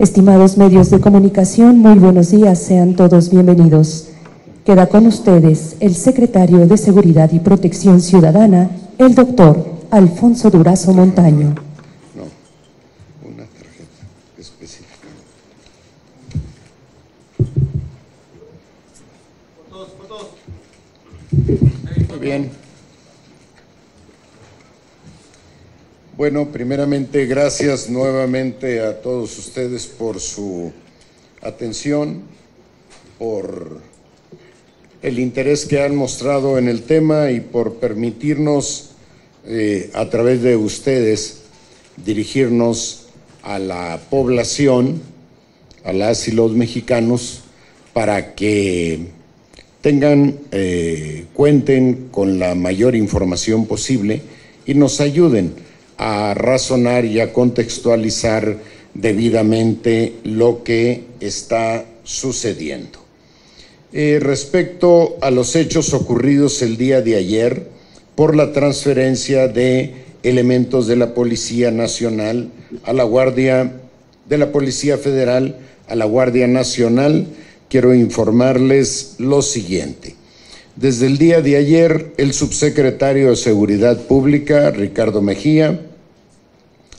Estimados medios de comunicación, muy buenos días, sean todos bienvenidos. Queda con ustedes el secretario de Seguridad y Protección Ciudadana, el doctor Alfonso Durazo Montaño. No, una tarjeta específica. Fotos. Muy bien. Bueno, primeramente, gracias nuevamente a todos ustedes por su atención, por el interés que han mostrado en el tema y por permitirnos, a través de ustedes, dirigirnos a la población, a las y los mexicanos, para que cuenten con la mayor información posible y nos ayuden a razonar y a contextualizar debidamente lo que está sucediendo. Respecto a los hechos ocurridos el día de ayer por la transferencia de elementos de la Policía Nacional a la Guardia de la Policía Federal a la Guardia Nacional, quiero informarles lo siguiente. Desde el día de ayer, el subsecretario de Seguridad Pública, Ricardo Mejía,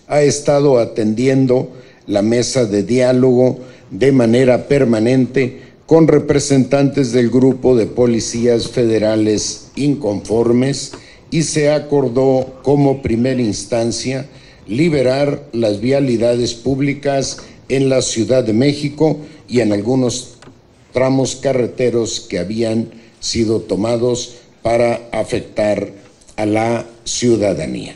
ha estado atendiendo la mesa de diálogo de manera permanente con representantes del grupo de policías federales inconformes y se acordó como primera instancia liberar las vialidades públicas en la Ciudad de México y en algunos tramos carreteros que habían sido tomados para afectar a la ciudadanía.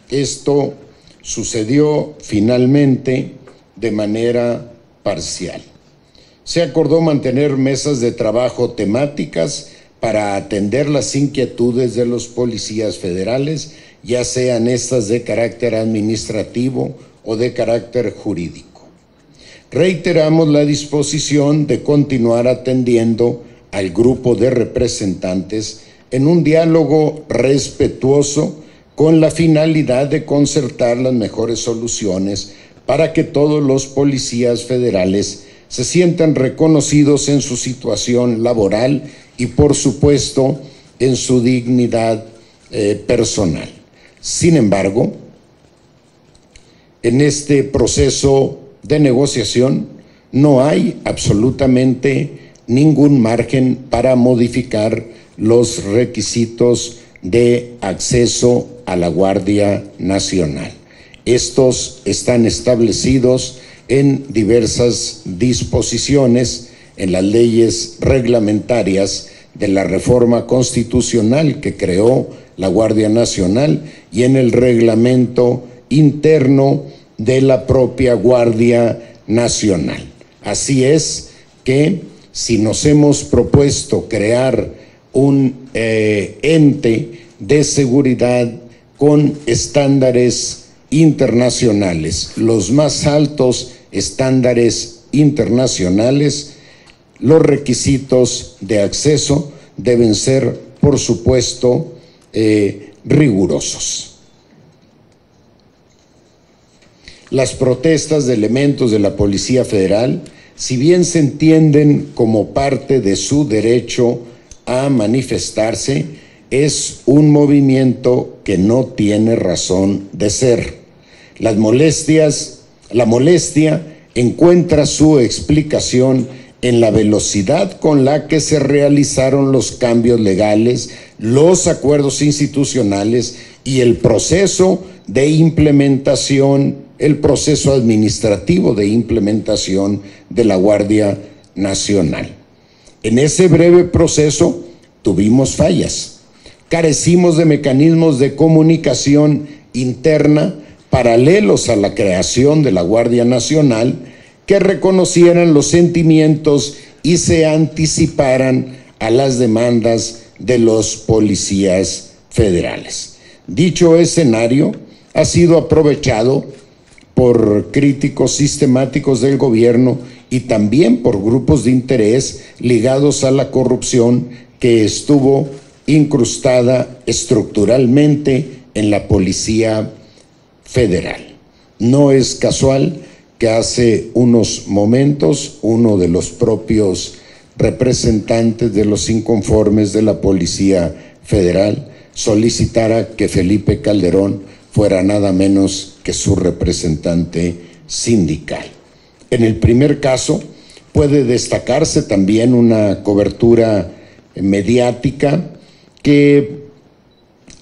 Esto sucedió finalmente de manera parcial. Se acordó mantener mesas de trabajo temáticas para atender las inquietudes de los policías federales, ya sean estas de carácter administrativo o de carácter jurídico. Reiteramos la disposición de continuar atendiendo al grupo de representantes en un diálogo respetuoso con la finalidad de concertar las mejores soluciones para que todos los policías federales se sientan reconocidos en su situación laboral y, por supuesto, en su dignidad personal. Sin embargo, en este proceso de negociación no hay absolutamente ningún margen para modificar los requisitos de acceso a la Guardia Nacional. Estos están establecidos en diversas disposiciones en las leyes reglamentarias de la reforma constitucional que creó la Guardia Nacional y en el reglamento interno de la propia Guardia Nacional. Así es que si nos hemos propuesto crear un ente de seguridad con estándares internacionales, los más altos estándares internacionales, los requisitos de acceso deben ser, por supuesto, rigurosos. Las protestas de elementos de la Policía Federal, si bien se entienden como parte de su derecho a manifestarse, es un movimiento que no tiene razón de ser. La molestia encuentra su explicación en la velocidad con la que se realizaron los cambios legales, los acuerdos institucionales y el proceso de implementación, el proceso administrativo de implementación de la Guardia Nacional. En ese breve proceso tuvimos fallas. Carecimos de mecanismos de comunicación interna paralelos a la creación de la Guardia Nacional que reconocieran los sentimientos y se anticiparan a las demandas de los policías federales. Dicho escenario ha sido aprovechado por críticos sistemáticos del gobierno y también por grupos de interés ligados a la corrupción que estuvo incrustada estructuralmente en la Policía Federal. No es casual que hace unos momentos uno de los propios representantes de los inconformes de la Policía Federal solicitara que Felipe Calderón fuera nada menos que su representante sindical. En el primer caso, puede destacarse también una cobertura mediática que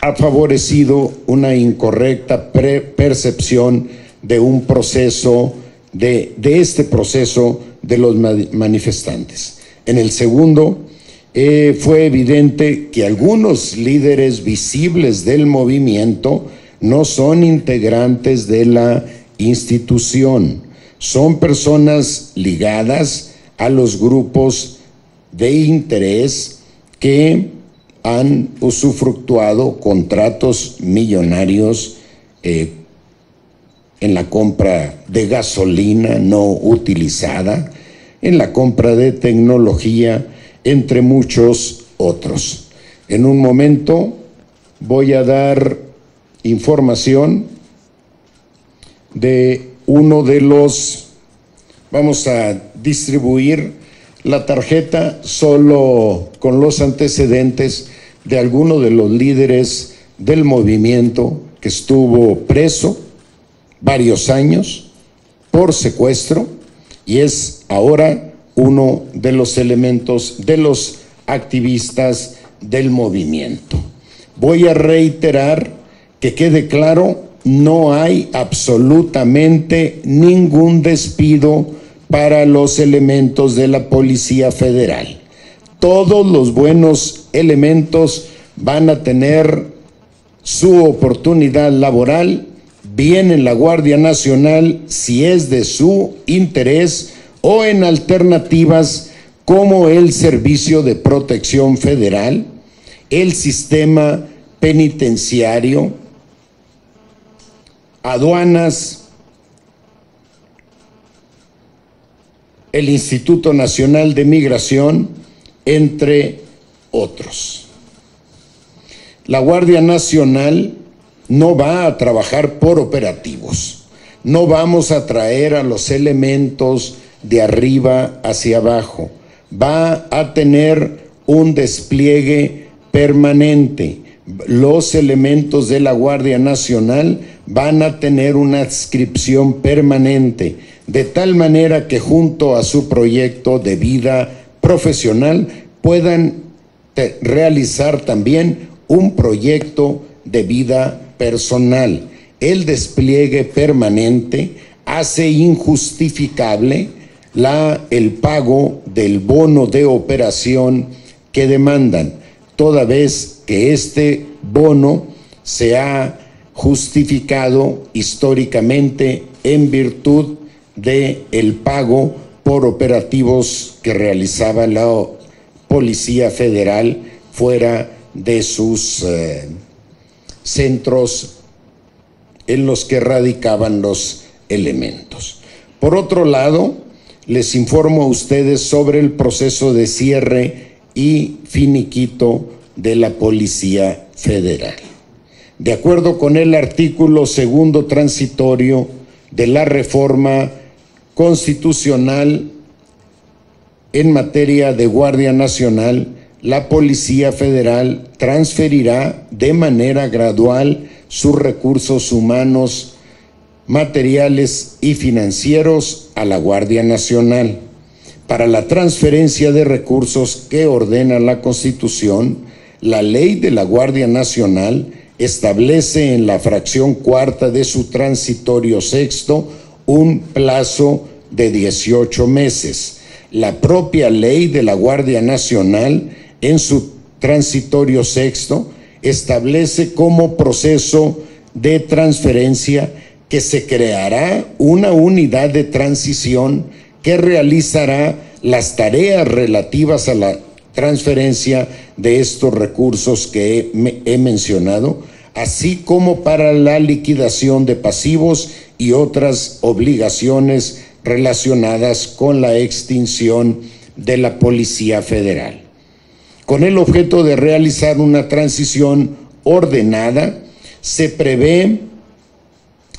ha favorecido una incorrecta percepción de un proceso, de este proceso de los manifestantes. En el segundo, fue evidente que algunos líderes visibles del movimiento no son integrantes de la institución, son personas ligadas a los grupos de interés que han usufructuado contratos millonarios en la compra de gasolina no utilizada, en la compra de tecnología, entre muchos otros. En un momento voy a dar información de uno de los, vamos a distribuir la tarjeta solo con los antecedentes de alguno de los líderes del movimiento que estuvo preso varios años por secuestro y es ahora uno de los elementos de los activistas del movimiento. Voy a reiterar que quede claro, no hay absolutamente ningún despido para los elementos de la Policía Federal. Todos los buenos elementos van a tener su oportunidad laboral, bien en la Guardia Nacional si es de su interés o en alternativas como el Servicio de Protección Federal, el sistema penitenciario, aduanas, el Instituto Nacional de Migración, entre otros. La Guardia Nacional no va a trabajar por operativos, no vamos a traer a los elementos de arriba hacia abajo, va a tener un despliegue permanente. Los elementos de la Guardia Nacional van a tener una adscripción permanente, de tal manera que junto a su proyecto de vida profesional puedan realizar también un proyecto de vida personal. El despliegue permanente hace injustificable el pago del bono de operación que demandan, toda vez que este bono se ha justificado históricamente en virtud del pago por operativos que realizaba la Policía Federal fuera de sus centros en los que radicaban los elementos. Por otro lado, les informo a ustedes sobre el proceso de cierre y finiquito de la Policía Federal. De acuerdo con el artículo segundo transitorio de la reforma constitucional en materia de Guardia Nacional, la Policía Federal transferirá de manera gradual sus recursos humanos, materiales y financieros a la Guardia Nacional. Para la transferencia de recursos que ordena la Constitución, la Ley de la Guardia Nacional establece en la fracción cuarta de su transitorio sexto un plazo de 18 meses. La propia Ley de la Guardia Nacional, en su transitorio sexto, establece como proceso de transferencia que se creará una unidad de transición que realizará las tareas relativas a la transferencia de estos recursos que he mencionado, así como para la liquidación de pasivos y otras obligaciones relacionadas con la extinción de la Policía Federal. Con el objeto de realizar una transición ordenada, se prevé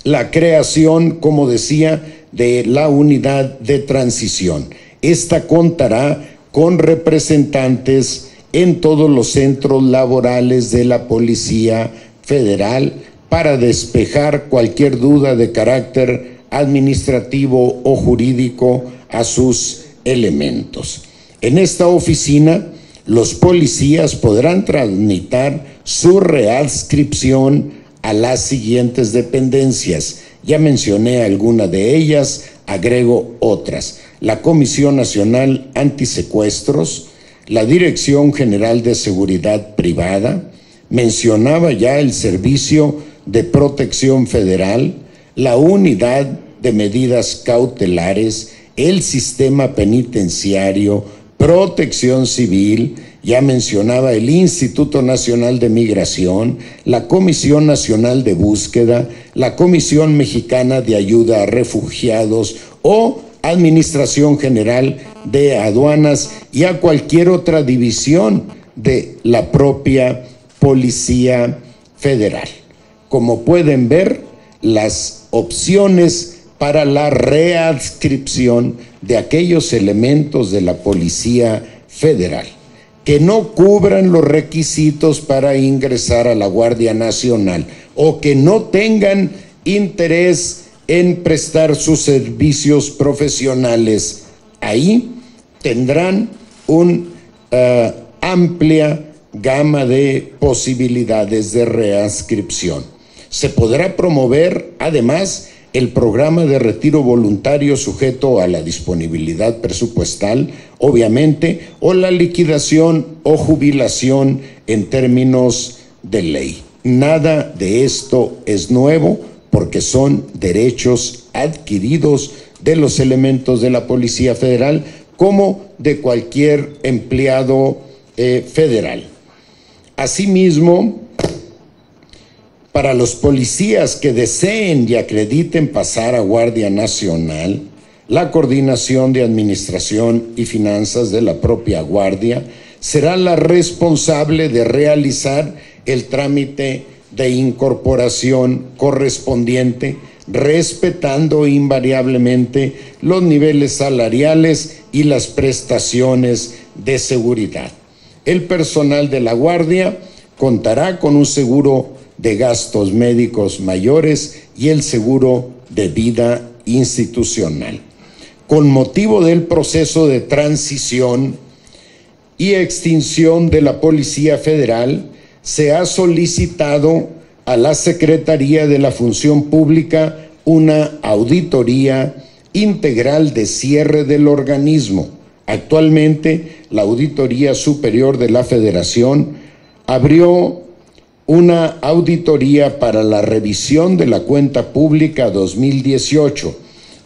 la creación, como decía, de la unidad de transición. Esta contará con representantes en todos los centros laborales de la Policía Federal para despejar cualquier duda de carácter administrativo o jurídico a sus elementos. En esta oficina, los policías podrán tramitar su readscripción a las siguientes dependencias. Ya mencioné alguna de ellas, agrego otras: la Comisión Nacional Antisecuestros, la Dirección General de Seguridad Privada, mencionaba ya el Servicio de Protección Federal, la Unidad de Medidas Cautelares, el Sistema Penitenciario, Protección Civil, ya mencionaba el Instituto Nacional de Migración, la Comisión Nacional de Búsqueda, la Comisión Mexicana de Ayuda a Refugiados o Administración General de Aduanas y a cualquier otra división de la propia Policía Federal. Como pueden ver, las opciones para la readscripción de aquellos elementos de la Policía Federal que no cubran los requisitos para ingresar a la Guardia Nacional o que no tengan interés en prestar sus servicios profesionales, ahí tendrán una amplia gama de posibilidades de readscripción. Se podrá promover, además, el programa de retiro voluntario sujeto a la disponibilidad presupuestal, obviamente, o la liquidación o jubilación en términos de ley. Nada de esto es nuevo porque son derechos adquiridos de los elementos de la Policía Federal como de cualquier empleado federal. Asimismo, para los policías que deseen y acrediten pasar a Guardia Nacional, la Coordinación de Administración y Finanzas de la propia Guardia será la responsable de realizar el trámite de incorporación correspondiente, respetando invariablemente los niveles salariales y las prestaciones de seguridad. El personal de la Guardia contará con un seguro de gastos médicos mayores y el seguro de vida institucional. Con motivo del proceso de transición y extinción de la Policía Federal, se ha solicitado a la Secretaría de la Función Pública una auditoría integral de cierre del organismo. Actualmente, la Auditoría Superior de la Federación abrió una auditoría para la revisión de la cuenta pública 2018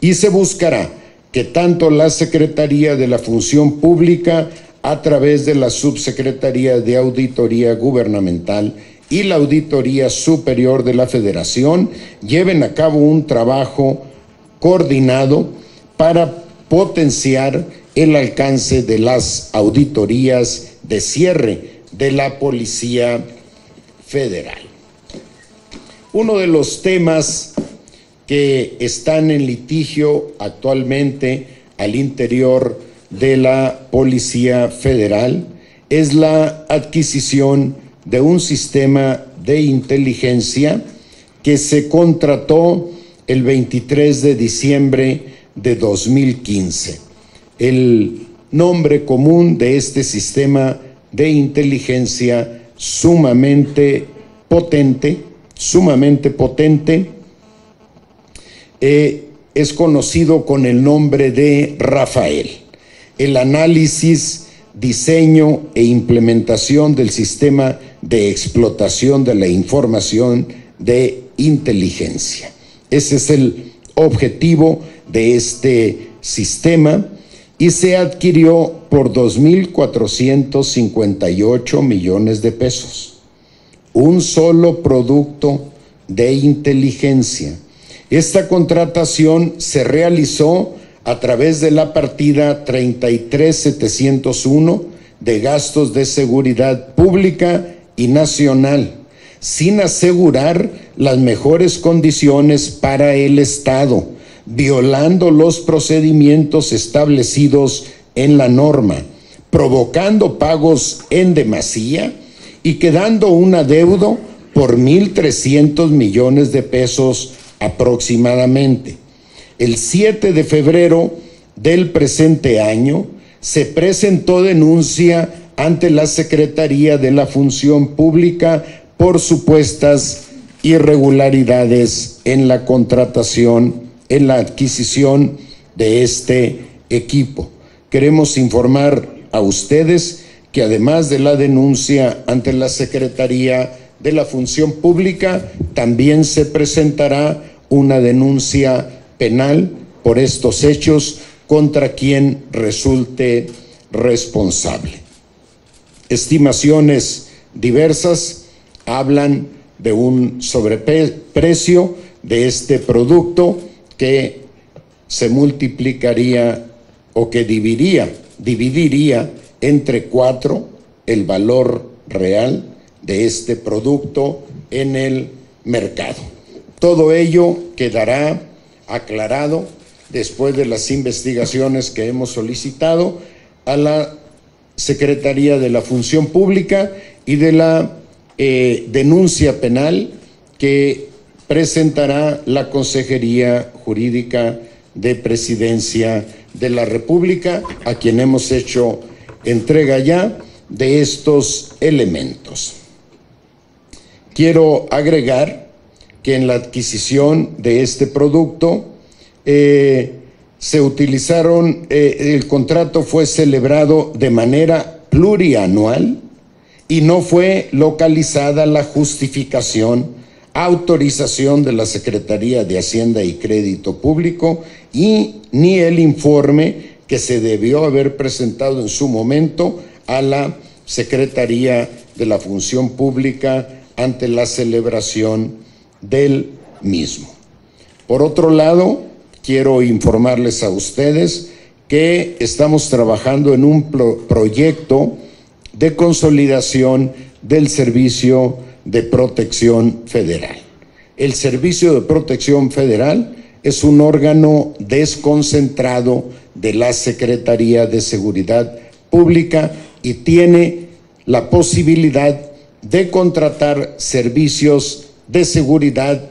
y se buscará que tanto la Secretaría de la Función Pública, a través de la Subsecretaría de Auditoría Gubernamental y la Auditoría Superior de la Federación, lleven a cabo un trabajo coordinado para potenciar el alcance de las auditorías de cierre de la Policía Federal. Uno de los temas que están en litigio actualmente al interior de la Policía Federal es la adquisición de un sistema de inteligencia que se contrató el 23 de diciembre de 2015. El nombre común de este sistema de inteligencia sumamente potente, es conocido con el nombre de Rafael. El análisis, diseño e implementación del sistema de explotación de la información de inteligencia. Ese es el objetivo de este sistema y se adquirió por 2.458 millones de pesos. Un solo producto de inteligencia. Esta contratación se realizó a través de la partida 33701 de gastos de seguridad pública y nacional, sin asegurar las mejores condiciones para el Estado, violando los procedimientos establecidos en la norma, provocando pagos en demasía y quedando un adeudo por 1.300 millones de pesos aproximadamente. El 7 de febrero del presente año se presentó denuncia ante la Secretaría de la Función Pública por supuestas irregularidades en la contratación, en la adquisición de este equipo. Queremos informar a ustedes que además de la denuncia ante la Secretaría de la Función Pública, también se presentará una denuncia penal por estos hechos contra quien resulte responsable. Estimaciones diversas hablan de un sobreprecio de este producto que se multiplicaría o que dividiría entre 4 el valor real de este producto en el mercado. Todo ello quedará aclarado después de las investigaciones que hemos solicitado a la Secretaría de la Función Pública y de la denuncia penal que presentará la Consejería Jurídica de Presidencia de la República, a quien hemos hecho entrega ya de estos elementos. Quiero agregar que en la adquisición de este producto se utilizaron, el contrato fue celebrado de manera plurianual y no fue localizada la justificación, autorización de la Secretaría de Hacienda y Crédito Público ni el informe que se debió haber presentado en su momento a la Secretaría de la Función Pública ante la celebración del mismo. Por otro lado, quiero informarles a ustedes que estamos trabajando en un proyecto de consolidación del Servicio de Protección Federal. El Servicio de Protección Federal es un órgano desconcentrado de la Secretaría de Seguridad Pública y tiene la posibilidad de contratar servicios de seguridad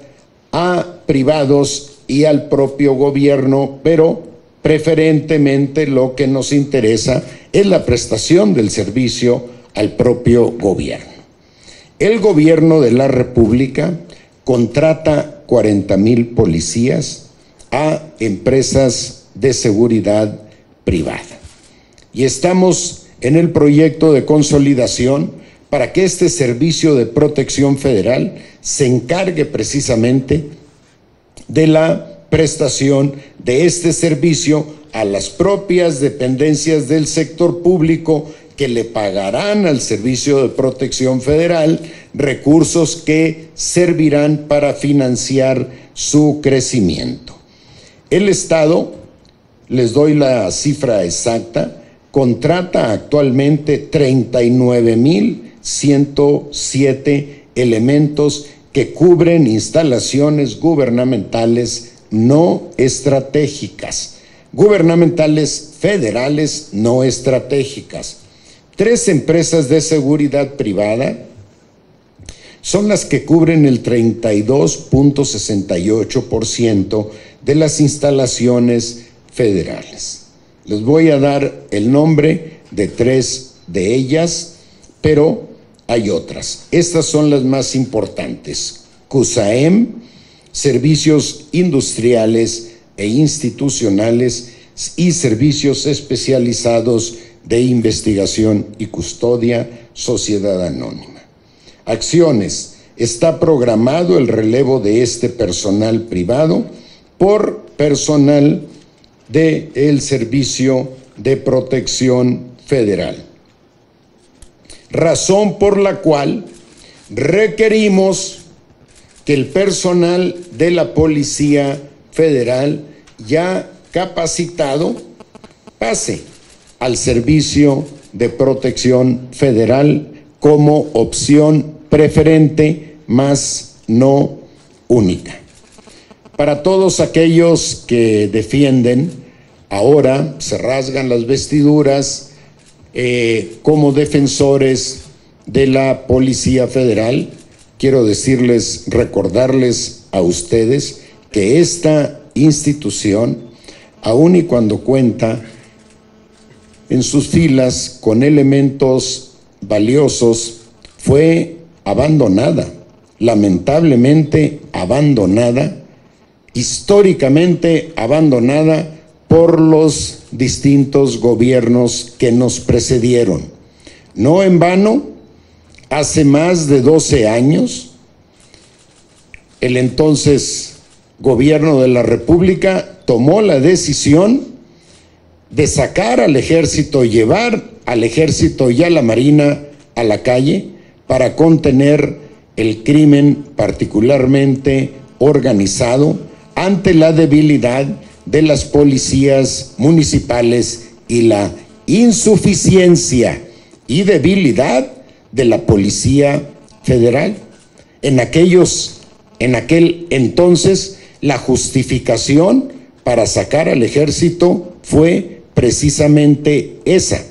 a privados y al propio gobierno, pero preferentemente lo que nos interesa es la prestación del servicio al propio gobierno. El gobierno de la República contrata 40,000 policías a empresas de seguridad privada. Y estamos en el proyecto de consolidación para que este Servicio de Protección Federal se encargue precisamente de la prestación de este servicio a las propias dependencias del sector público que le pagarán al Servicio de Protección Federal recursos que servirán para financiar su crecimiento. El Estado, les doy la cifra exacta, contrata actualmente 39,107 elementos que cubren instalaciones gubernamentales no estratégicas, gubernamentales federales no estratégicas. 3 empresas de seguridad privada son las que cubren el 32.68% de las instalaciones federales. Les voy a dar el nombre de 3 de ellas, pero hay otras. Estas son las más importantes. CUSAEM, Servicios Industriales e Institucionales y Servicios Especializados de Investigación y Custodia, Sociedad Anónima. Acciones. Está programado el relevo de este personal privado por personal del Servicio de Protección Federal. Razón por la cual requerimos que el personal de la Policía Federal ya capacitado pase al Servicio de Protección Federal como opción preferente, más no única. Para todos aquellos que defienden, ahora se rasgan las vestiduras como defensores de la Policía Federal, quiero decirles, recordarles a ustedes que esta institución, aun y cuando cuenta en sus filas con elementos valiosos, fue abandonada, lamentablemente abandonada, históricamente abandonada por los distintos gobiernos que nos precedieron. No en vano, hace más de 12 años, el entonces gobierno de la República tomó la decisión de sacar al ejército, llevar al ejército y a la marina a la calle para contener el crimen particularmente organizado ante la debilidad de las policías municipales y la insuficiencia y debilidad de la Policía Federal. En aquel entonces, la justificación para sacar al ejército fue precisamente esa.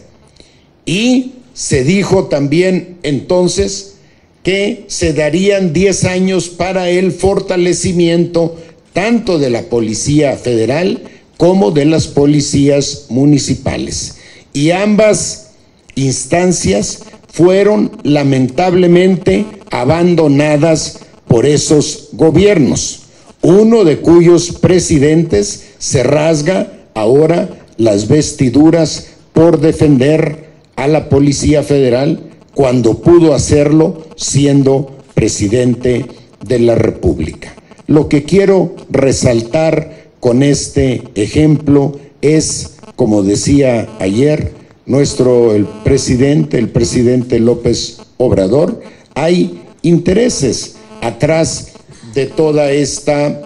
Y se dijo también entonces que se darían 10 años para el fortalecimiento tanto de la Policía Federal como de las policías municipales. Y ambas instancias fueron lamentablemente abandonadas por esos gobiernos, uno de cuyos presidentes se rasga ahora las vestiduras por defender a la Policía Federal cuando pudo hacerlo siendo presidente de la República. Lo que quiero resaltar con este ejemplo es, como decía ayer el presidente López Obrador, hay intereses atrás de toda esta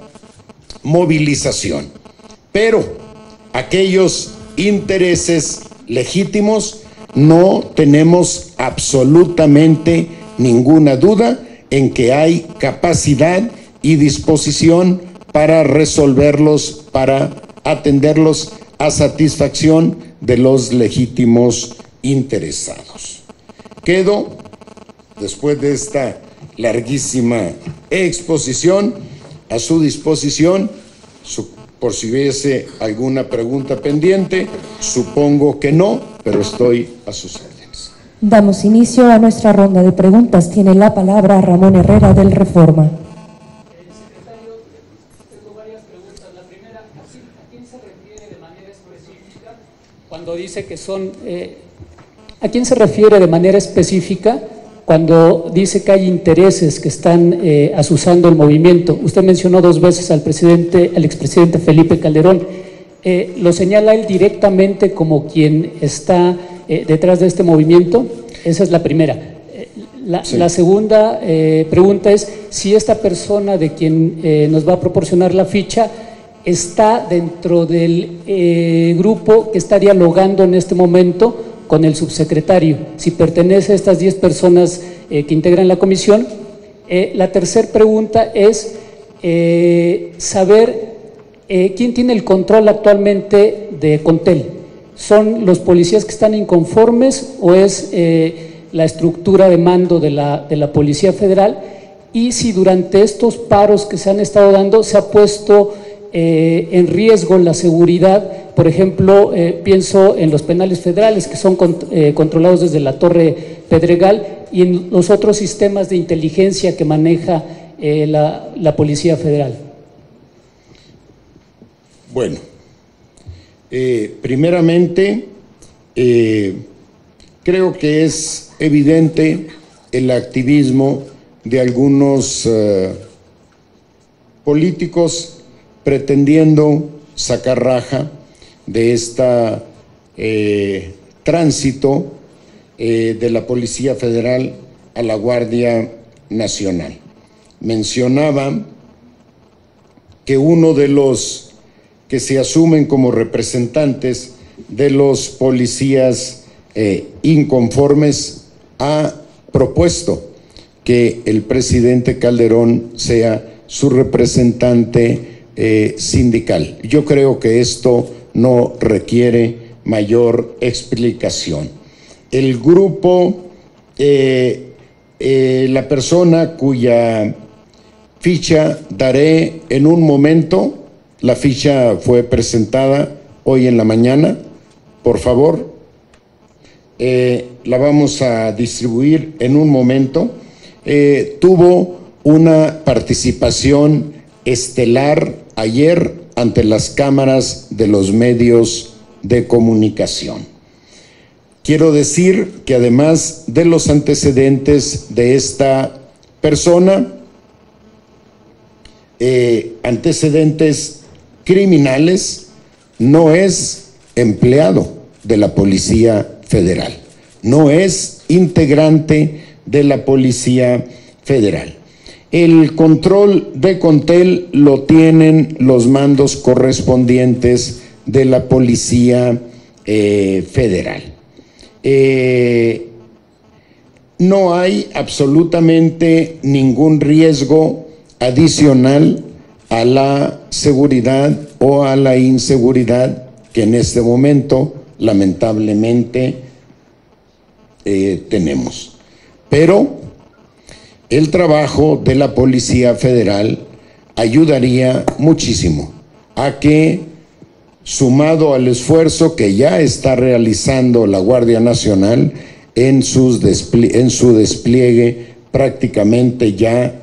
movilización, pero aquellos intereses legítimos no tenemos absolutamente ninguna duda en que hay capacidad y disposición para resolverlos, para atenderlos a satisfacción de los legítimos interesados. Quedo, después de esta larguísima exposición, a su disposición, por si hubiese alguna pregunta pendiente. Supongo que no, pero estoy a sus órdenes. Damos inicio a nuestra ronda de preguntas. Tiene la palabra Ramón Herrera del Reforma. Secretario, tengo varias preguntas. La primera, ¿a quién se refiere de manera específica cuando dice que son... ¿A quién se refiere de manera específica cuando dice que hay intereses que están azuzando el movimiento? Usted mencionó 2 veces al expresidente Felipe Calderón. ¿Lo señala él directamente como quien está detrás de este movimiento? Esa es la primera. Sí. La segunda pregunta es si esta persona de quien nos va a proporcionar la ficha está dentro del grupo que está dialogando en este momento con el subsecretario, si pertenece a estas 10 personas que integran la comisión. La tercera pregunta es saber quién tiene el control actualmente de Contel. ¿Son los policías que están inconformes o es la estructura de mando de la Policía Federal? Y si durante estos paros que se han estado dando se ha puesto en riesgo la seguridad. Por ejemplo, pienso en los penales federales que son controlados desde la Torre Pedregal y en los otros sistemas de inteligencia que maneja la Policía Federal. Bueno, primeramente, creo que es evidente el activismo de algunos políticos pretendiendo sacar raja de esta tránsito de la Policía Federal a la Guardia Nacional. Mencionaba que uno de los que se asumen como representantes de los policías inconformes ha propuesto que el presidente Calderón sea su representante sindical. Yo creo que esto no requiere mayor explicación. El grupo, la persona cuya ficha daré en un momento, la ficha fue presentada hoy en la mañana, por favor, la vamos a distribuir en un momento. Tuvo una participación estelar ayer ante las cámaras de los medios de comunicación. Quiero decir que además de los antecedentes de esta persona, antecedentes criminales, no es empleado de la Policía Federal, no es integrante de la Policía Federal. El control de Contel lo tienen los mandos correspondientes de la Policía Federal. No hay absolutamente ningún riesgo adicional a la seguridad o a la inseguridad que en este momento lamentablemente tenemos. Pero el trabajo de la Policía Federal ayudaría muchísimo a que, sumado al esfuerzo que ya está realizando la Guardia Nacional en su despliegue prácticamente ya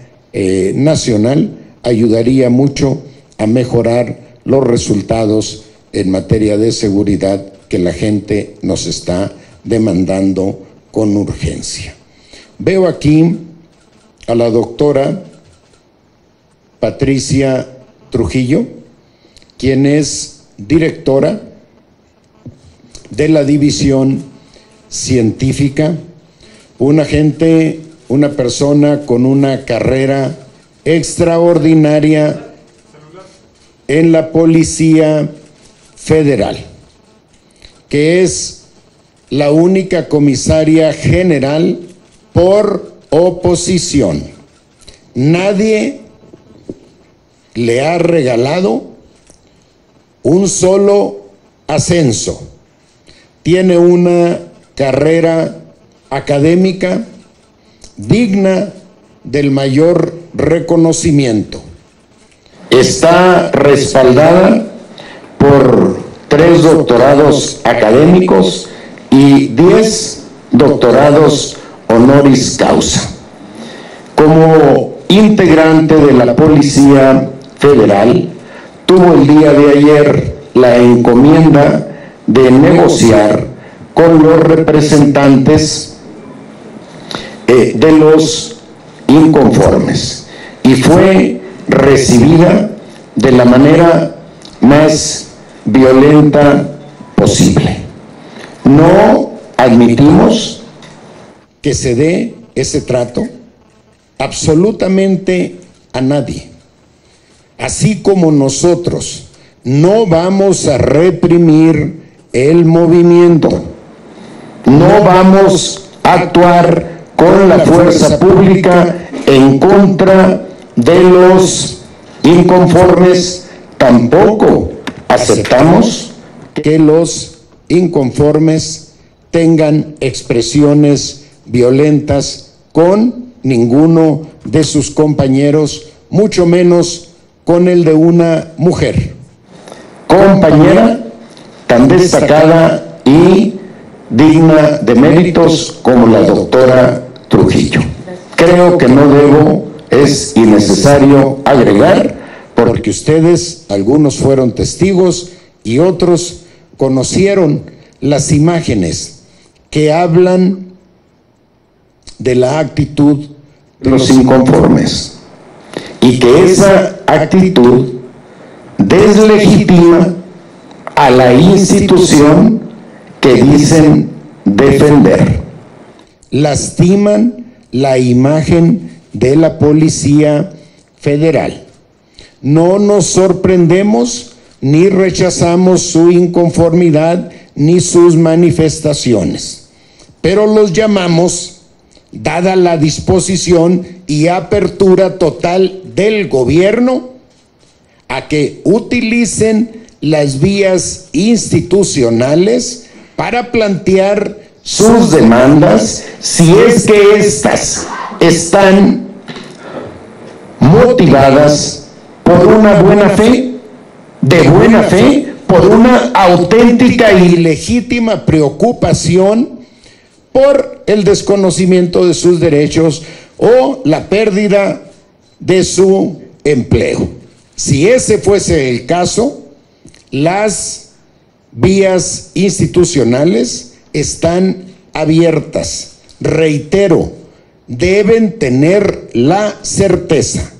nacional, ayudaría mucho a mejorar los resultados en materia de seguridad que la gente nos está demandando con urgencia. Veo aquí a la doctora Patricia Trujillo, quien es directora de la División Científica, una persona con una carrera extraordinaria en la Policía Federal, que es la única comisaria general por oposición. Nadie le ha regalado un solo ascenso. Tiene una carrera académica digna del mayor reconocimiento. Está respaldada por 3 doctorados académicos y 10 doctorados honoris causa. Como integrante de la Policía Federal, tuvo el día de ayer la encomienda de negociar con los representantes de los inconformes y fue recibida de la manera más violenta posible. No admitimos que se dé ese trato absolutamente a nadie. Así como nosotros no vamos a reprimir el movimiento, no vamos a actuar con la fuerza pública en contra de los inconformes, tampoco aceptamos que los inconformes tengan expresiones violentas con ninguno de sus compañeros, mucho menos con el de una mujer, compañera tan destacada y digna de méritos como la doctora Trujillo. Creo que no debo, es innecesario agregar, porque ustedes, algunos fueron testigos y otros conocieron las imágenes que hablan de la actitud de los inconformes y que esa actitud deslegitima a la institución que dicen defender. Lastiman la imagen de la Policía Federal. No nos sorprendemos ni rechazamos su inconformidad ni sus manifestaciones, pero los llamamos, dada la disposición y apertura total del gobierno, a que utilicen las vías institucionales para plantear sus demandas, si es que éstas están motivadas por una buena fe, por una auténtica y legítima preocupación por el desconocimiento de sus derechos o la pérdida de su empleo. Si ese fuese el caso, las vías institucionales están abiertas. Reitero, deben tener la certeza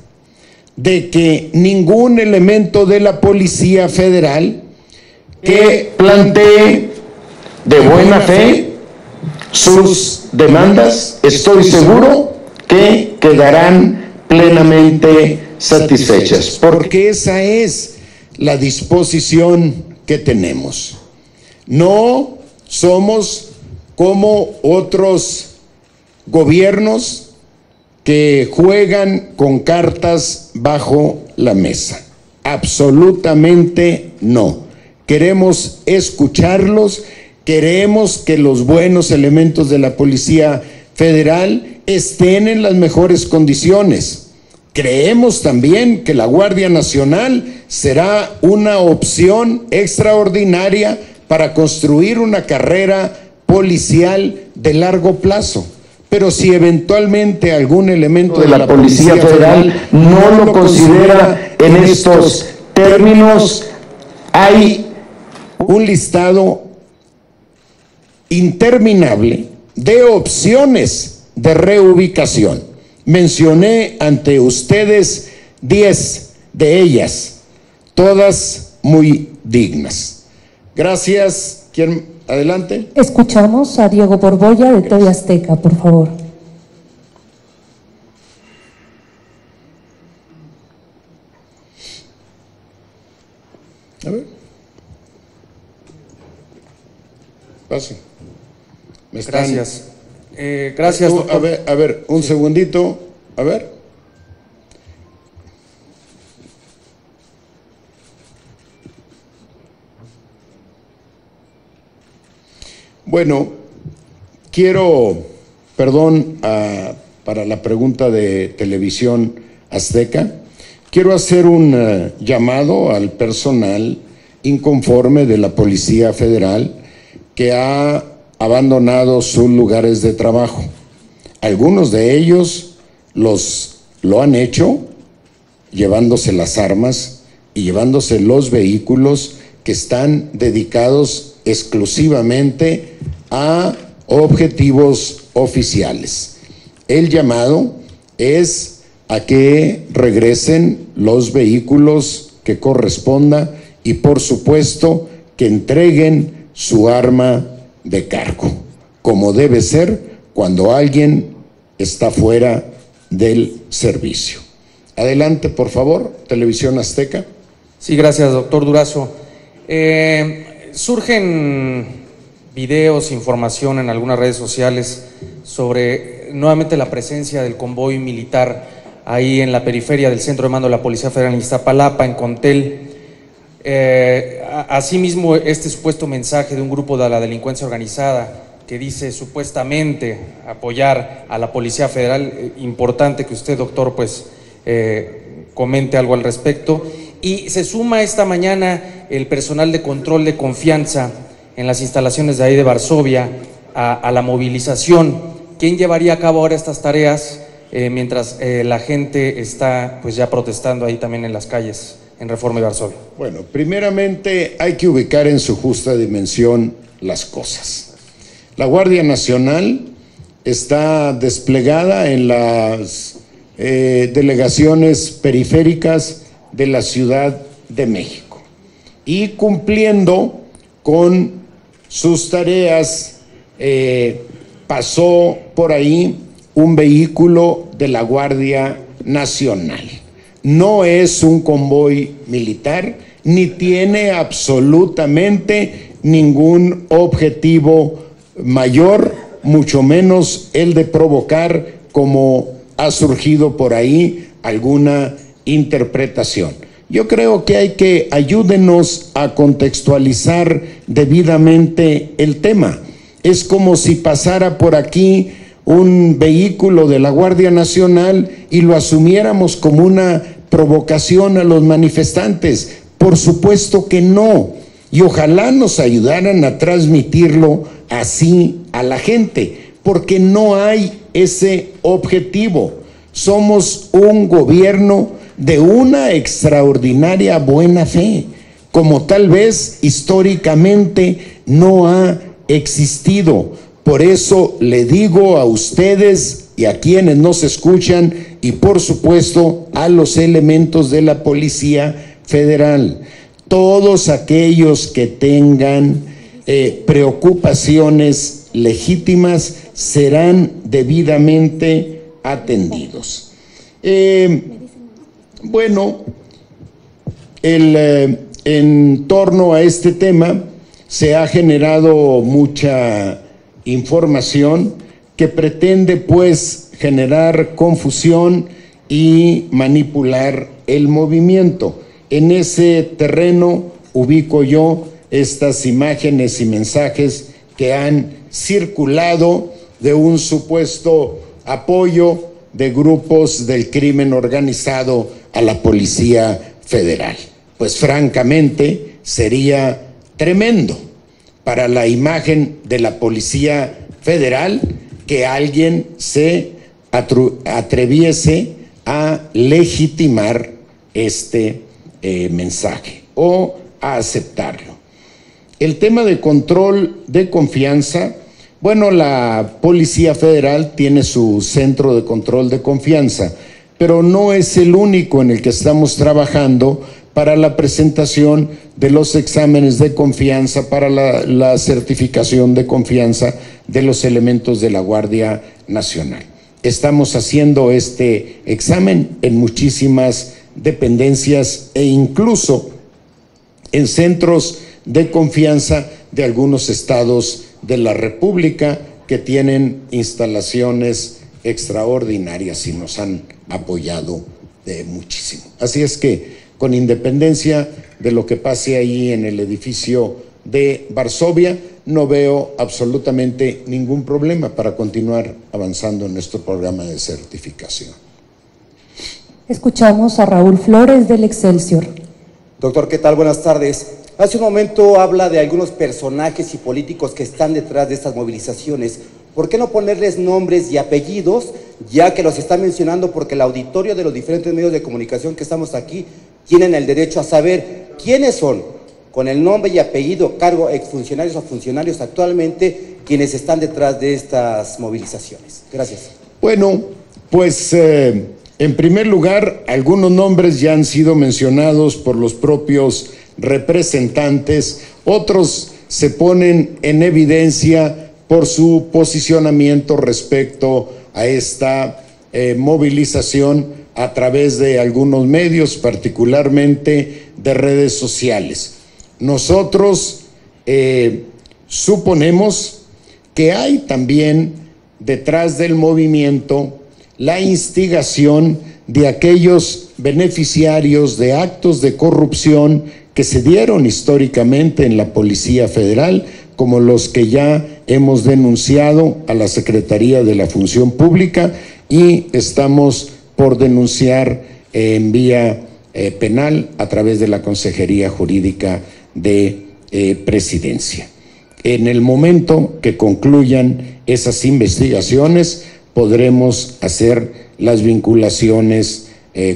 de que ningún elemento de la Policía Federal que plantee de buena fe sus demandas, estoy seguro que quedarán plenamente satisfechas, porque esa es la disposición que tenemos. No somos como otros gobiernos que juegan con cartas bajo la mesa. Absolutamente no. Queremos escucharlos, queremos que los buenos elementos de la Policía Federal estén en las mejores condiciones. Creemos también que la Guardia Nacional será una opción extraordinaria para construir una carrera policial de largo plazo. Pero si eventualmente algún elemento de la Policía Federal no lo considera en estos términos, hay un listado interminable de opciones de reubicación. Mencioné ante ustedes 10 de ellas, todas muy dignas. Gracias. ¿Quién? Adelante. Escuchamos a Diego Borbolla de TV Azteca, por favor. A ver. Pase. Gracias. Gracias, doctor. A ver, un segundito. A ver. Bueno, quiero, para la pregunta de Televisión Azteca, quiero hacer un llamado al personal inconforme de la Policía Federal que ha abandonado sus lugares de trabajo. Algunos de ellos lo han hecho llevándose las armas y llevándose los vehículos que están dedicados exclusivamente a objetivos oficiales. El llamado es a que regresen los vehículos que corresponda y, por supuesto, que entreguen su arma de cargo, como debe ser cuando alguien está fuera del servicio. Adelante, por favor, Televisión Azteca. Sí, gracias, doctor Durazo. Surgen videos, información en algunas redes sociales sobre nuevamente la presencia del convoy militar ahí en la periferia del centro de mando de la Policía Federal en Iztapalapa, en Contel. Asimismo, este supuesto mensaje de un grupo de la delincuencia organizada que dice supuestamente apoyar a la Policía Federal. Importante que usted, doctor, pues comente algo al respecto. Y se suma esta mañana el personal de control de confianza en las instalaciones de ahí de Varsovia a la movilización. ¿Quién llevaría a cabo ahora estas tareas mientras la gente está pues ya protestando ahí también en las calles en Reforma y Varsovia? Bueno, primeramente hay que ubicar en su justa dimensión las cosas. La Guardia Nacional está desplegada en las delegaciones periféricas de la Ciudad de México y cumpliendo con sus tareas. Pasó por ahí un vehículo de la Guardia Nacional. No es un convoy militar, ni tiene absolutamente ningún objetivo mayor, mucho menos el de provocar, como ha surgido por ahí, alguna interpretación. Yo creo que hay que ayúdenos a contextualizar debidamente el tema. Es como si pasara por aquí un vehículo de la Guardia Nacional y lo asumiéramos como una provocación a los manifestantes. Por supuesto que no. Y ojalá nos ayudaran a transmitirlo así a la gente, porque no hay ese objetivo. Somos un gobierno de una extraordinaria buena fe, como tal vez históricamente no ha existido. Por eso le digo a ustedes y a quienes nos escuchan, y por supuesto a los elementos de la Policía Federal, todos aquellos que tengan preocupaciones legítimas serán debidamente atendidos. Bueno, en torno a este tema se ha generado mucha información que pretende pues generar confusión y manipular el movimiento. En ese terreno ubico yo estas imágenes y mensajes que han circulado de un supuesto apoyo de grupos del crimen organizado a la Policía Federal. Pues francamente sería tremendo para la imagen de la Policía Federal que alguien se atreviese a legitimar este mensaje o a aceptarlo. El tema de control de confianza, bueno, la Policía Federal tiene su centro de control de confianza, pero no es el único en el que estamos trabajando para la presentación de los exámenes de confianza, para la certificación de confianza de los elementos de la Guardia Nacional. Estamos haciendo este examen en muchísimas dependencias e incluso en centros de confianza de algunos estados de la República que tienen instalaciones extraordinarias y nos han apoyado muchísimo. Así es que, con independencia de lo que pase ahí en el edificio de Varsovia, no veo absolutamente ningún problema para continuar avanzando en nuestro programa de certificación. Escuchamos a Raúl Flores del Excelsior. Doctor, ¿qué tal? Buenas tardes. Hace un momento habla de algunos personajes y políticos que están detrás de estas movilizaciones. ¿Por qué no ponerles nombres y apellidos, ya que los está mencionando? Porque el auditorio de los diferentes medios de comunicación que estamos aquí tienen el derecho a saber quiénes son, con el nombre y apellido, cargo, exfuncionarios o funcionarios actualmente, quienes están detrás de estas movilizaciones. Gracias. Bueno, pues en primer lugar, algunos nombres ya han sido mencionados por los propios representantes, otros se ponen en evidencia por su posicionamiento respecto a esta movilización a través de algunos medios, particularmente de redes sociales. Nosotros suponemos que hay también detrás del movimiento la instigación de aquellos beneficiarios de actos de corrupción que se dieron históricamente en la Policía Federal, como los que ya hemos denunciado a la Secretaría de la Función Pública y estamos por denunciar en vía penal a través de la Consejería Jurídica de Presidencia. En el momento que concluyan esas investigaciones, podremos hacer las vinculaciones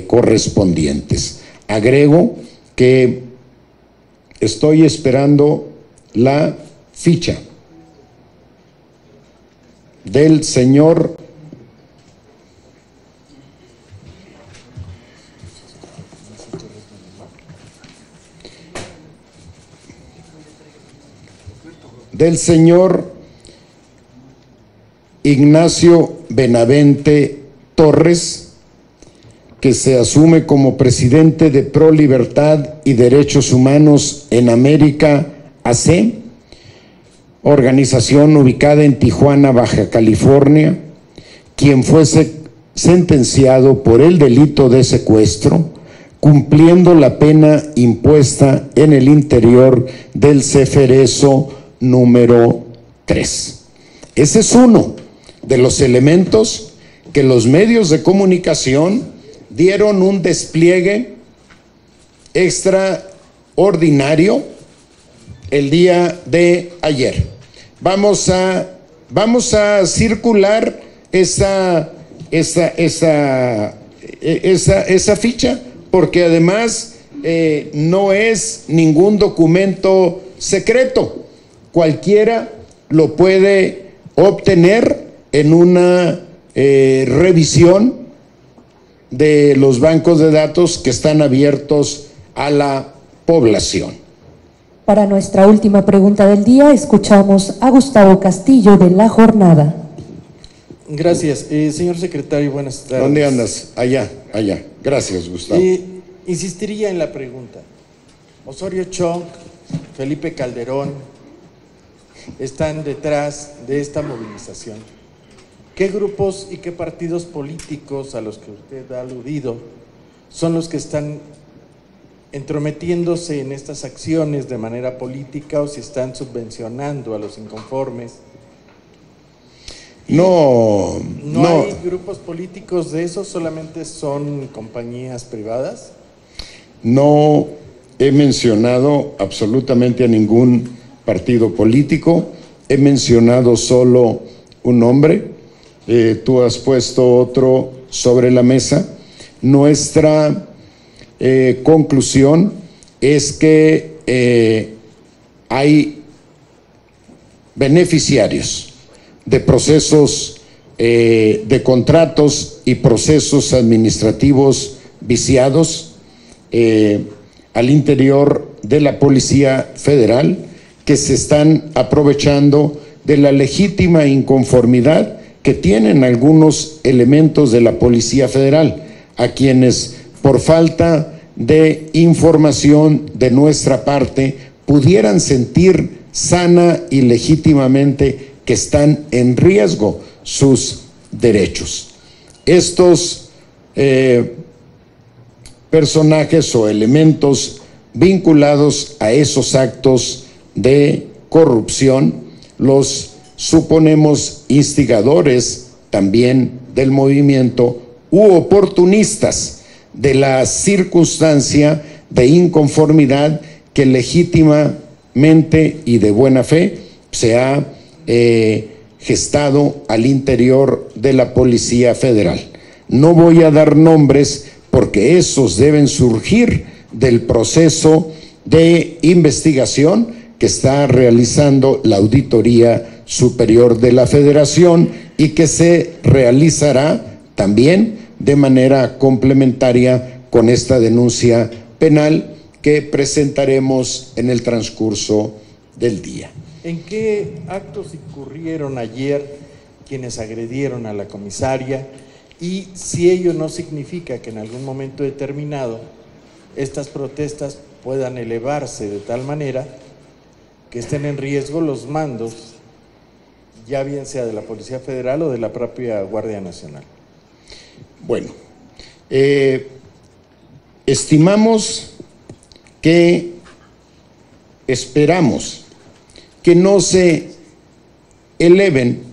correspondientes. Agrego que estoy esperando la ficha del señor Ignacio Benavente Torres, que se asume como presidente de Pro Libertad y Derechos Humanos en América AC, organización ubicada en Tijuana, Baja California, quien fue sentenciado por el delito de secuestro cumpliendo la pena impuesta en el interior del Ceferezo número 3. Ese es uno de los elementos que los medios de comunicación dieron un despliegue extraordinario el día de ayer. Vamos a circular esa ficha, porque además no es ningún documento secreto. Cualquiera lo puede obtener en una revisión de los bancos de datos que están abiertos a la población. Para nuestra última pregunta del día, escuchamos a Gustavo Castillo de La Jornada. Gracias. Señor secretario, buenas tardes. ¿Dónde andas? Allá. Gracias, Gustavo. Insistiría en la pregunta. Osorio Chong, Felipe Calderón, están detrás de esta movilización. ¿Qué grupos y qué partidos políticos a los que usted ha aludido son los que están entrometiéndose en estas acciones de manera política, o si están subvencionando a los inconformes? No hay grupos políticos de esos, solamente son compañías privadas. No he mencionado absolutamente a ningún partido político, he mencionado solo un nombre, tú has puesto otro sobre la mesa. Nuestra conclusión es que hay beneficiarios de procesos de contratos y procesos administrativos viciados al interior de la Policía Federal, que se están aprovechando de la legítima inconformidad que tienen algunos elementos de la Policía Federal, a quienes por falta de información de nuestra parte pudieran sentir sana y legítimamente que están en riesgo sus derechos. Estos personajes o elementos vinculados a esos actos de corrupción los suponemos instigadores también del movimiento u oportunistas de la circunstancia de inconformidad que legítimamente y de buena fe se ha gestado al interior de la Policía Federal. No voy a dar nombres porque esos deben surgir del proceso de investigación que está realizando la Auditoría Superior de la Federación y que se realizará también de manera complementaria con esta denuncia penal que presentaremos en el transcurso del día. ¿En qué actos incurrieron ayer quienes agredieron a la comisaria? Y si ello no significa que en algún momento determinado estas protestas puedan elevarse de tal manera que estén en riesgo los mandos, ya bien sea de la Policía Federal o de la propia Guardia Nacional. Bueno, estimamos que, esperamos que no se eleven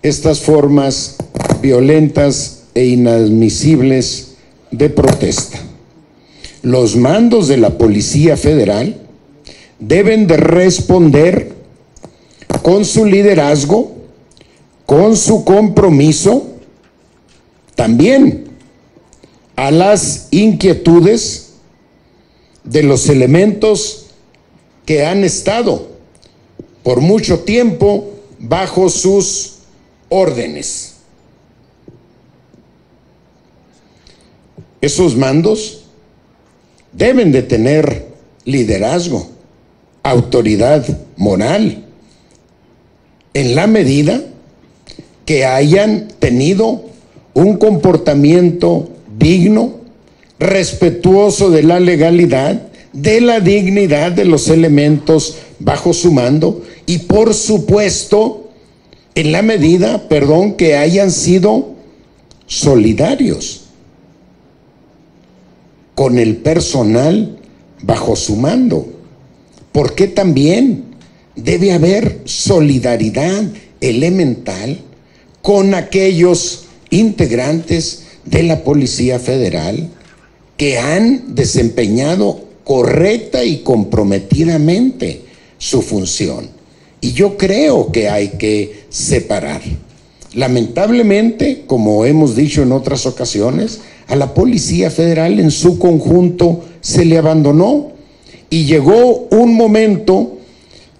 estas formas violentas e inadmisibles de protesta. Los mandos de la Policía Federal deben de responder con su liderazgo, con su compromiso, también a las inquietudes de los elementos que han estado por mucho tiempo bajo sus órdenes. Esos mandos deben de tener liderazgo, autoridad moral, en la medida que hayan tenido un comportamiento digno, respetuoso de la legalidad, de la dignidad de los elementos bajo su mando y, por supuesto, en la medida, que hayan sido solidarios. con el personal bajo su mando? ¿Por qué también debe haber solidaridad elemental con aquellos integrantes de la Policía Federal que han desempeñado correcta y comprometidamente su función? Y yo creo que hay que separar. Lamentablemente, como hemos dicho en otras ocasiones, a la Policía Federal en su conjunto se le abandonó y llegó un momento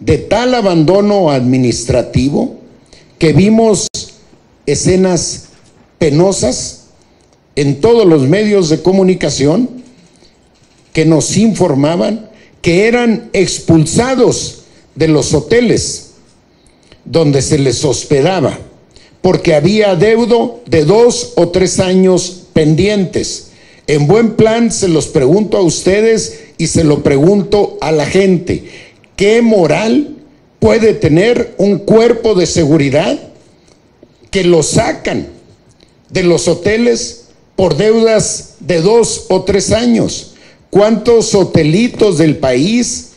de tal abandono administrativo que vimos escenas penosas en todos los medios de comunicación que nos informaban que eran expulsados de los hoteles donde se les hospedaba porque había adeudo de 2 o 3 años pendientes. En buen plan se los pregunto a ustedes y se lo pregunto a la gente: ¿qué moral puede tener un cuerpo de seguridad que lo sacan de los hoteles por deudas de 2 o 3 años? ¿Cuántos hotelitos del país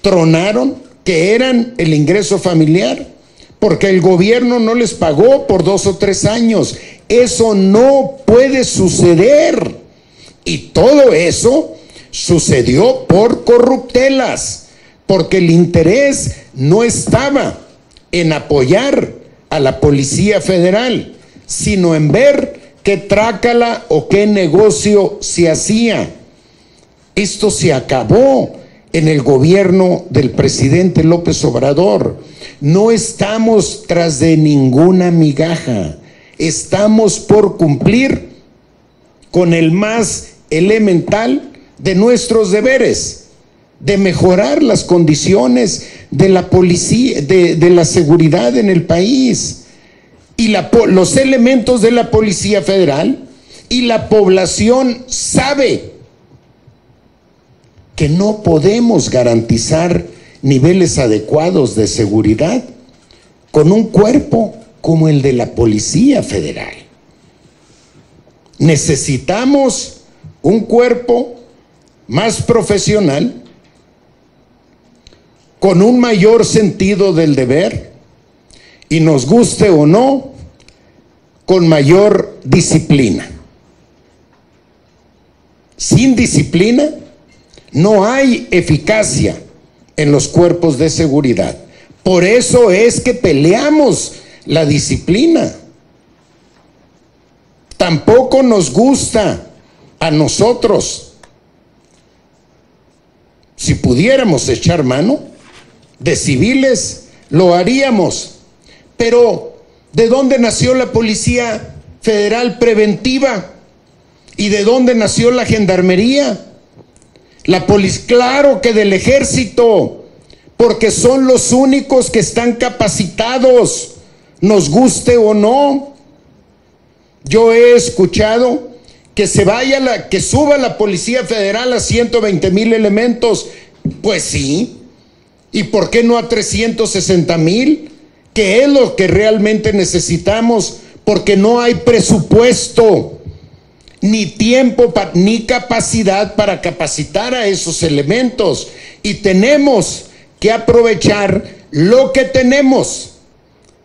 tronaron que eran el ingreso familiar porque el gobierno no les pagó por 2 o 3 años? Eso no puede suceder. Y todo eso sucedió por corruptelas, porque el interés no estaba en apoyar a la Policía Federal, sino en ver qué trácala o qué negocio se hacía. Esto se acabó en el gobierno del presidente López Obrador. No estamos tras de ninguna migaja, estamos por cumplir con el más elemental de nuestros deberes, de mejorar las condiciones de la policía, de la seguridad en el país. Y los elementos de la Policía Federal y la población sabe que no podemos garantizar niveles adecuados de seguridad con un cuerpo como el de la Policía Federal. Necesitamos un cuerpo más profesional, con un mayor sentido del deber, y nos guste o no, con mayor disciplina. Sin disciplina no hay eficacia en los cuerpos de seguridad. Por eso es que peleamos la disciplina. Tampoco nos gusta a nosotros. Si pudiéramos echar mano de civiles, lo haríamos. Pero ¿de dónde nació la Policía Federal Preventiva? ¿Y de dónde nació la Gendarmería? Claro que del Ejército, porque son los únicos que están capacitados, nos guste o no. Yo he escuchado que que suba la Policía Federal a 120,000 elementos. Pues sí. ¿Y por qué no a 360,000? Que es lo que realmente necesitamos, porque no hay presupuesto, ni tiempo, ni capacidad para capacitar a esos elementos. Y tenemos que aprovechar lo que tenemos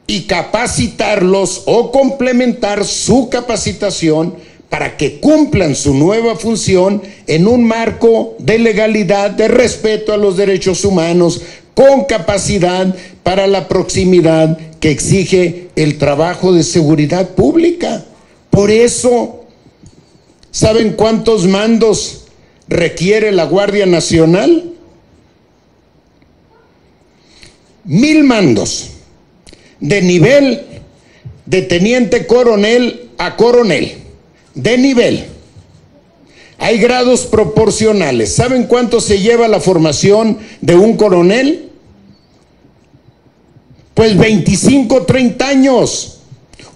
y capacitarlos o complementar su capacitación para que cumplan su nueva función en un marco de legalidad, de respeto a los derechos humanos, con capacidad para la proximidad que exige el trabajo de seguridad pública. Por eso, ¿saben cuántos mandos requiere la Guardia Nacional? 1,000 mandos, de nivel de teniente coronel a coronel, de nivel. Hay grados proporcionales. ¿Saben cuánto se lleva la formación de un coronel? Pues 25, 30 años.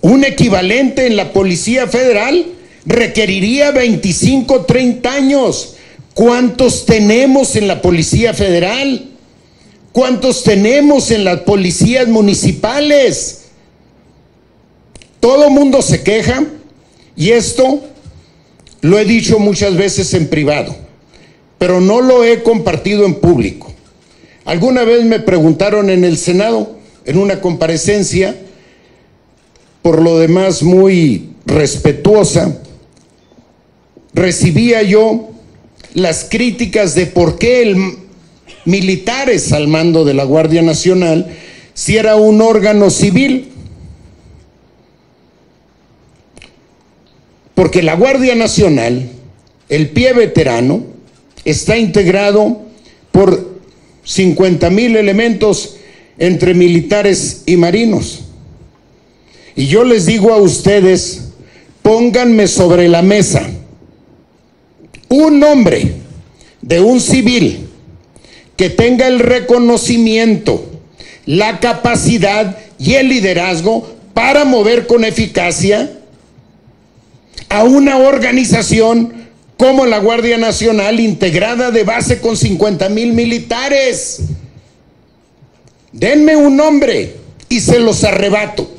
Un equivalente en la Policía Federal requeriría 25, 30 años. ¿Cuántos tenemos en la Policía Federal? ¿Cuántos tenemos en las policías municipales? Todo mundo se queja, y esto Lo he dicho muchas veces en privado, pero no lo he compartido en público. Alguna vez me preguntaron en el Senado, en una comparecencia, por lo demás muy respetuosa, recibía yo las críticas de por qué militares al mando de la Guardia Nacional, si era un órgano civil. Porque la Guardia Nacional, el pie veterano, está integrado por 50,000 elementos entre militares y marinos. Y yo les digo a ustedes, pónganme sobre la mesa un nombre de un civil que tenga el reconocimiento, la capacidad y el liderazgo para mover con eficacia a una organización como la Guardia Nacional, integrada de base con 50,000 militares. Denme un nombre y se los arrebato.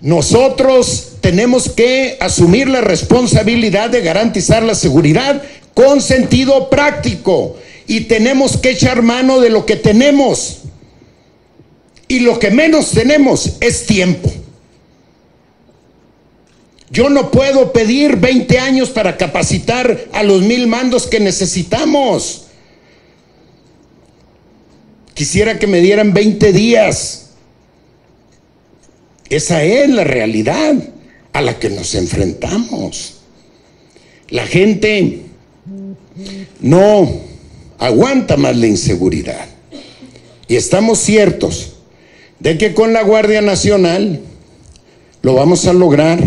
Nosotros tenemos que asumir la responsabilidad de garantizar la seguridad con sentido práctico y tenemos que echar mano de lo que tenemos. Y lo que menos tenemos es tiempo. Yo no puedo pedir 20 años para capacitar a los 1,000 mandos que necesitamos. Quisiera que me dieran 20 días. Esa es la realidad a la que nos enfrentamos. La gente no aguanta más la inseguridad. Y estamos ciertos de que con la Guardia Nacional lo vamos a lograr.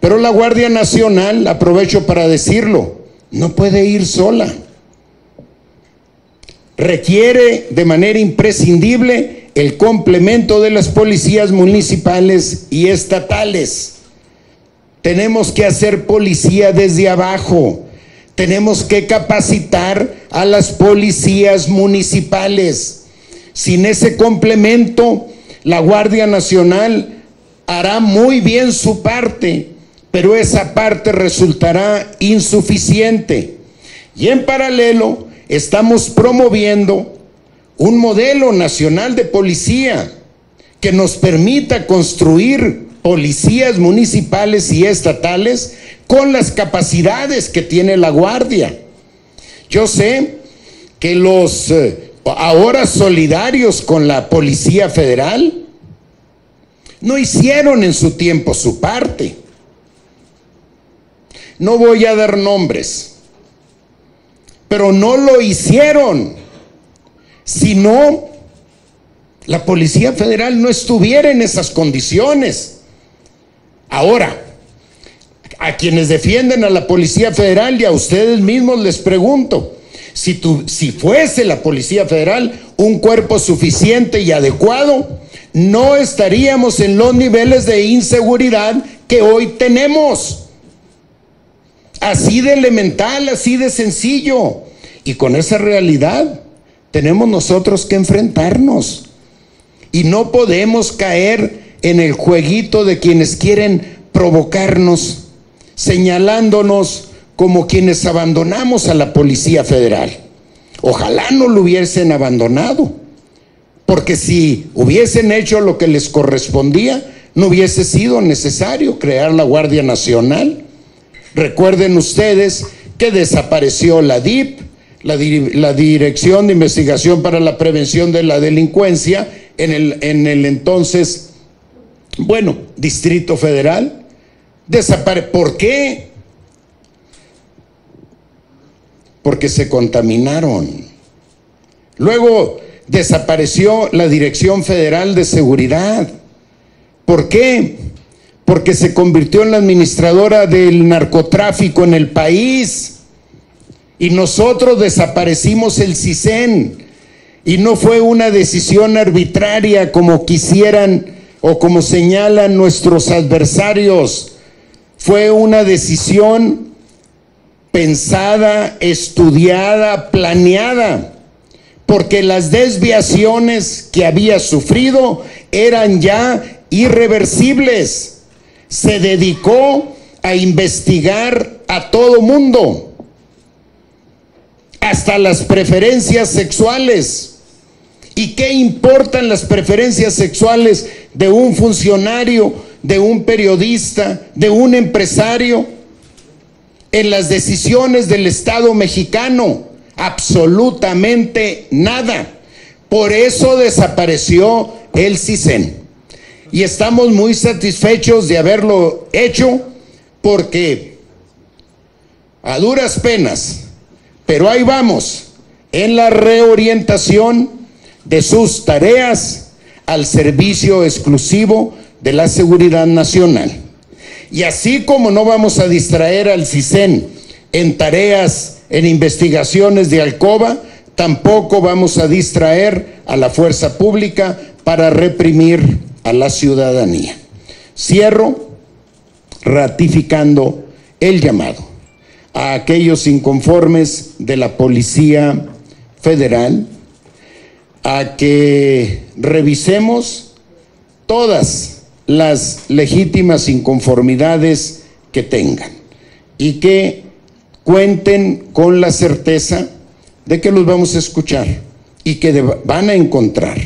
Pero la Guardia Nacional, aprovecho para decirlo, no puede ir sola. Requiere de manera imprescindible el complemento de las policías municipales y estatales. Tenemos que hacer policía desde abajo. Tenemos que capacitar a las policías municipales. Sin ese complemento, la Guardia Nacional hará muy bien su parte, pero esa parte resultará insuficiente. Y en paralelo, estamos promoviendo un modelo nacional de policía que nos permita construir policías municipales y estatales con las capacidades que tiene la Guardia. Yo sé que los ahora solidarios con la Policía Federal no hicieron en su tiempo su parte. No voy a dar nombres, pero no lo hicieron. Si no, la Policía Federal no estuviera en esas condiciones. Ahora, a quienes defienden a la Policía Federal y a ustedes mismos les pregunto, si fuese la Policía Federal un cuerpo suficiente y adecuado, no estaríamos en los niveles de inseguridad que hoy tenemos. Así de elemental, así de sencillo. Y con esa realidad tenemos nosotros que enfrentarnos. Y no podemos caer en el jueguito de quienes quieren provocarnos, señalándonos como quienes abandonamos a la Policía Federal. Ojalá no lo hubiesen abandonado, porque si hubiesen hecho lo que les correspondía, no hubiese sido necesario crear la Guardia Nacional. Recuerden ustedes que desapareció la DIP, la Dirección de Investigación para la Prevención de la Delincuencia, en el entonces, Distrito Federal. ¿Por qué? Porque se contaminaron. Luego desapareció la Dirección Federal de Seguridad. ¿Por qué? Porque se convirtió en la administradora del narcotráfico en el país. Y nosotros desaparecimos el CISEN. Y no fue una decisión arbitraria como quisieran o como señalan nuestros adversarios. Fue una decisión pensada, estudiada, planeada, porque las desviaciones que había sufrido eran ya irreversibles. Se dedicó a investigar a todo mundo, hasta las preferencias sexuales. ¿Y qué importan las preferencias sexuales de un funcionario, de un periodista, de un empresario en las decisiones del Estado mexicano? Absolutamente nada. Por eso desapareció el CISEN. Y estamos muy satisfechos de haberlo hecho, porque a duras penas, pero ahí vamos, en la reorientación de sus tareas al servicio exclusivo de la seguridad nacional. Y así como no vamos a distraer al CISEN en tareas, en investigaciones de alcoba, tampoco vamos a distraer a la fuerza pública para reprimir a la ciudadanía. Cierro ratificando el llamado a aquellos inconformes de la Policía Federal a que revisemos todas las legítimas inconformidades que tengan y que cuenten con la certeza de que los vamos a escuchar y que van a encontrar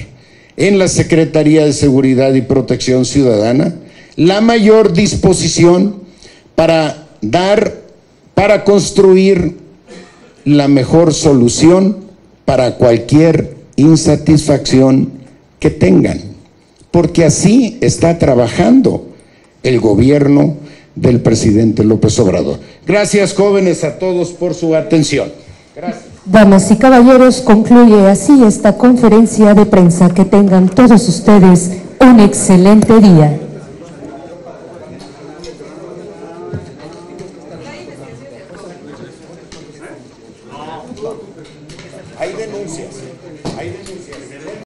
en la Secretaría de Seguridad y Protección Ciudadana la mayor disposición para construir la mejor solución para cualquier insatisfacción que tengan, porque así está trabajando el gobierno del presidente López Obrador. Gracias, jóvenes, a todos por su atención. Gracias. Damas y caballeros, concluye así esta conferencia de prensa. Que tengan todos ustedes un excelente día. Hay denuncias.